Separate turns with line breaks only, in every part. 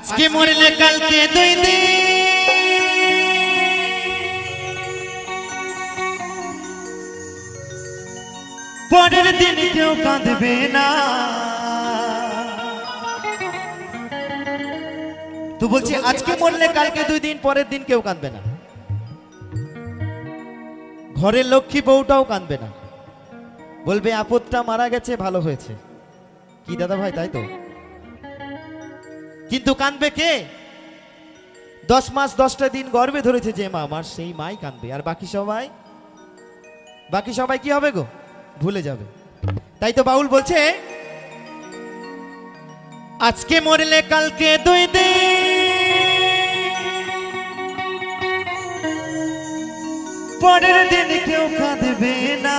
আজকে মরলে কালকে 2 দিন, পরের দিন কেউ কাঁদবে না। তো বলছি আজকে মরলে কালকে 2 দিন, পরের দিন কেউ কাঁদবে না। ঘরের লক্ষ্মী বউটাও কাঁদবে না, বলবে আপদটা মারা গেছে, ভালো হয়েছে। কি দাদা ভাই, তাই তো? কিন্তু কাঁদবে কে? 10 মাস 10টা দিন গর্ভে ধরেছে যে মা, আমার সেই মাই কাঁদবে। আর বাকি সবাই কি হবে গো? ভুলে যাবে। তাই তো বাউল বলছে আজকে মরলে কালকে 2 দিন, পরের দিন কেউ কাঁদবে না।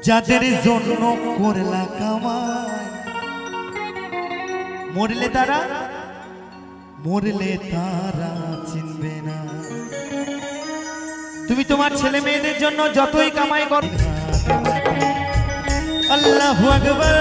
যাদের জন্য করলা কামাই, মরলে তারা চিনবে না। তুমি তোমার ছেলে মেয়েদের জন্য যতই কামাই করো, আল্লাহু আকবার।